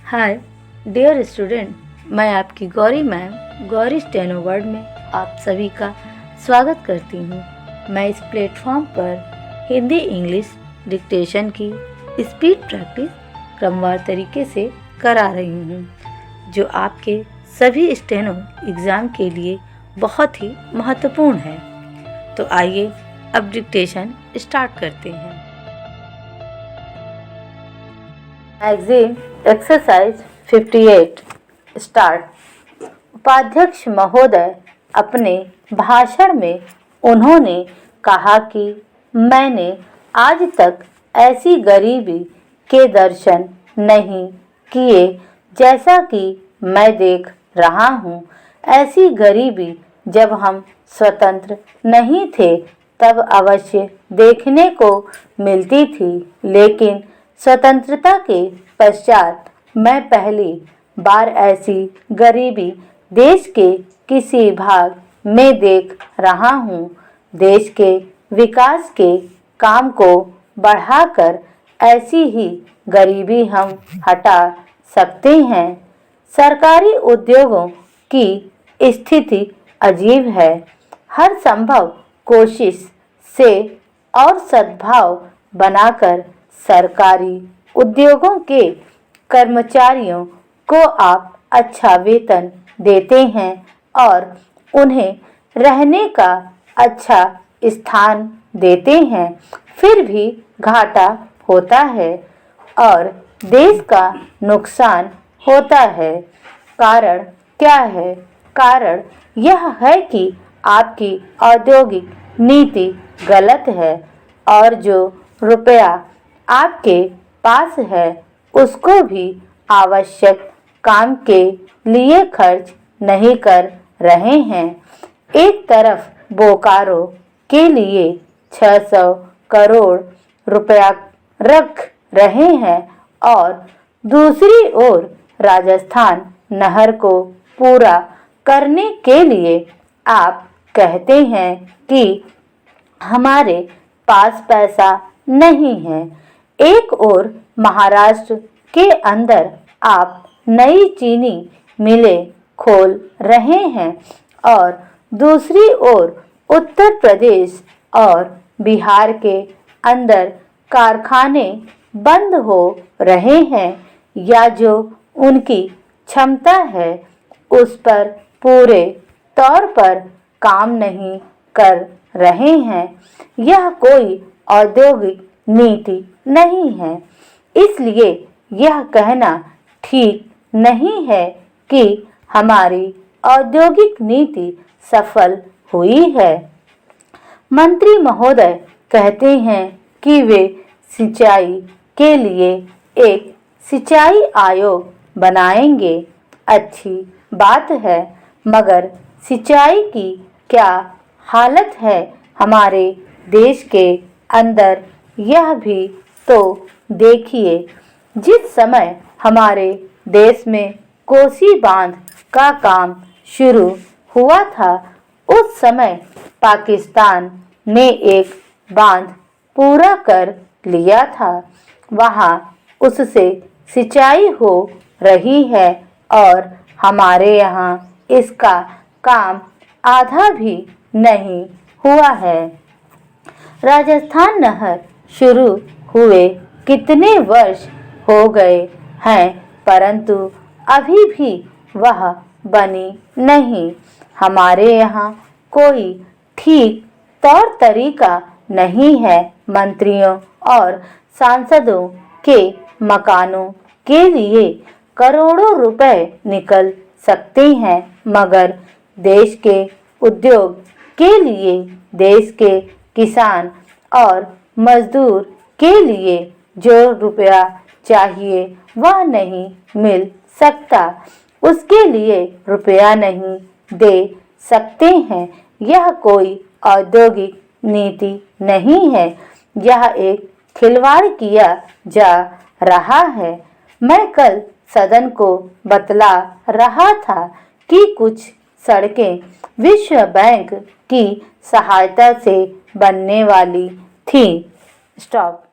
Hi dear student, मैं आपकी Gauri ma'am Gauri steno word में आप सभी का स्वागत करती हूँ। मैं इस प्लेटफॉर्म पर हिंदी इंग्लिश डिक्टेशन की स्पीड प्रैक्टिस क्रमवार तरीके से करा रही हूँ, जो आपके सभी स्टेनो एग्ज़ाम के लिए बहुत ही महत्वपूर्ण है। तो आइए अब डिक्टेशन स्टार्ट करते हैं। Magazine exercise 58 start. उपाध्यक्ष महोदय, अपने भाषण में उन्होंने कहा कि मैंने आज तक ऐसी गरीबी के दर्शन नहीं किए जैसा कि मैं देख रहा हूँ। ऐसी गरीबी जब हम स्वतंत्र नहीं थे तब अवश्य देखने को मिलती थी, लेकिन स्वतंत्रता के पश्चात मैं पहली बार ऐसी गरीबी देश के किसी भाग में देख रहा हूँ। देश के विकास के काम को बढ़ाकर ऐसी ही गरीबी हम हटा सकते हैं। सरकारी उद्योगों की स्थिति अजीब है। हर संभव कोशिश से और सद्भाव बनाकर सरकारी उद्योगों के कर्मचारियों को आप अच्छा वेतन देते हैं और उन्हें रहने का अच्छा स्थान देते हैं, फिर भी घाटा होता है और देश का नुकसान होता है। कारण क्या है? कारण यह है कि आपकी औद्योगिक नीति गलत है और जो रुपया आपके पास है उसको भी आवश्यक काम के लिए खर्च नहीं कर रहे हैं। एक तरफ बोकारो के लिए 600 करोड़ रुपया रख रहे हैं और दूसरी ओर राजस्थान नहर को पूरा करने के लिए आप कहते हैं कि हमारे पास पैसा नहीं है। एक ओर महाराष्ट्र के अंदर आप नई चीनी मिलें खोल रहे हैं और दूसरी ओर उत्तर प्रदेश और बिहार के अंदर कारखाने बंद हो रहे हैं या जो उनकी क्षमता है उस पर पूरे तौर पर काम नहीं कर रहे हैं। यह कोई औद्योगिक नीति नहीं है, इसलिए यह कहना ठीक नहीं है कि हमारी औद्योगिक नीति सफल हुई है। मंत्री महोदय कहते हैं कि वे सिंचाई के लिए एक सिंचाई आयोग बनाएंगे। अच्छी बात है, मगर सिंचाई की क्या हालत है हमारे देश के अंदर, यह भी तो देखिए। जिस समय हमारे देश में कोसी बांध का काम शुरू हुआ था उस समय पाकिस्तान ने एक बांध पूरा कर लिया था। वहाँ उससे सिंचाई हो रही है और हमारे यहाँ इसका काम आधा भी नहीं हुआ है। राजस्थान नहर शुरू हुए कितने वर्ष हो गए हैं, परंतु अभी भी वह बनी नहीं। हमारे यहाँ कोई ठीक तौर तरीका नहीं है। मंत्रियों और सांसदों के मकानों के लिए करोड़ों रुपए निकल सकते हैं, मगर देश के उद्योग के लिए, देश के किसान और मजदूर के लिए जो रुपया चाहिए वह नहीं मिल सकता। उसके लिए रुपया नहीं दे सकते हैं। यह कोई औद्योगिक नीति नहीं है, यह एक खिलवाड़ किया जा रहा है। मैं कल सदन को बतला रहा था कि कुछ सड़कें विश्व बैंक की सहायता से बनने वाली थी, स्टॉप।